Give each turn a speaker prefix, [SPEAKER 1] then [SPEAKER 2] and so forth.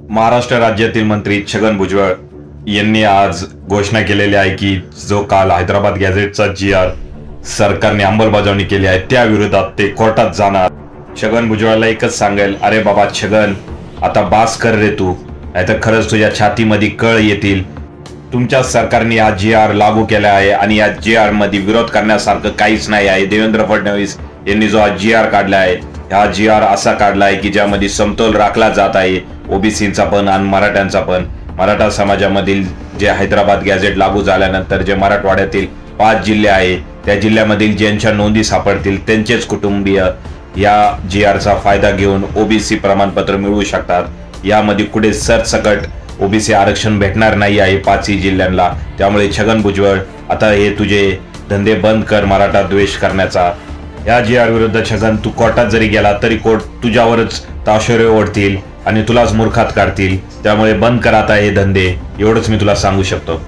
[SPEAKER 1] महाराष्ट्र राज्यातील मंत्री छगन भुजबळ यांनी आज घोषणा केलेली आहे की जो काल हैदराबाद गॅझेटचा GR सरकारने अंमलबजावणी केली आहे त्या विरोधात ते कोर्टात जाणार। छगन भुजबळला एकच सांगेल, अरे बाबा छगन, आता बास कर रे तू, नाहीतर खरंच तुझ्या छातीमध्ये कळ येतील। तुमच्या सरकारने हा GR लागू केला आहे आणि या GR मध्ये विरोध करण्यासारखं काहीच नाही आहे। देवेंद्र फडणवीस यांनी जो हा GR काढला आहे, हा GR असा काढला आहे की ज्यामध्ये समतोल राखला जात आहे ओबीसींचा पण आणि मराठ्यांचा पण। मराठा समाजामधील जे हैदराबाद गॅझेट लागू झाल्यानंतर जे मराठवाड्यातील 5 जिल्हे आहे त्या जिल्ह्यामधील ज्यांच्या नोंदी सापडतील त्यांचेच कुटुंबीय या GRचा फायदा घेऊन ओबीसी प्रमाणपत्र मिळवू शकतात। यामध्ये कुठे सरसकट ओबीसी आरक्षण भेटणार नाही आहे 5ही जिल्ह्यांना। त्यामुळे छगन भुजबळ, आता हे तुझे धंदे बंद कर मराठा द्वेष करण्याचा। या GR विरुद्ध छगन तू कोर्टात जरी गेला तरी कोर्ट तुझ्यावरच ताशेरे ओढतील आणि तुलाच मूर्खात काढतील। त्यामुळे बंद कर आता हे धंदे, एवढंच मी तुला सांगू शकतो।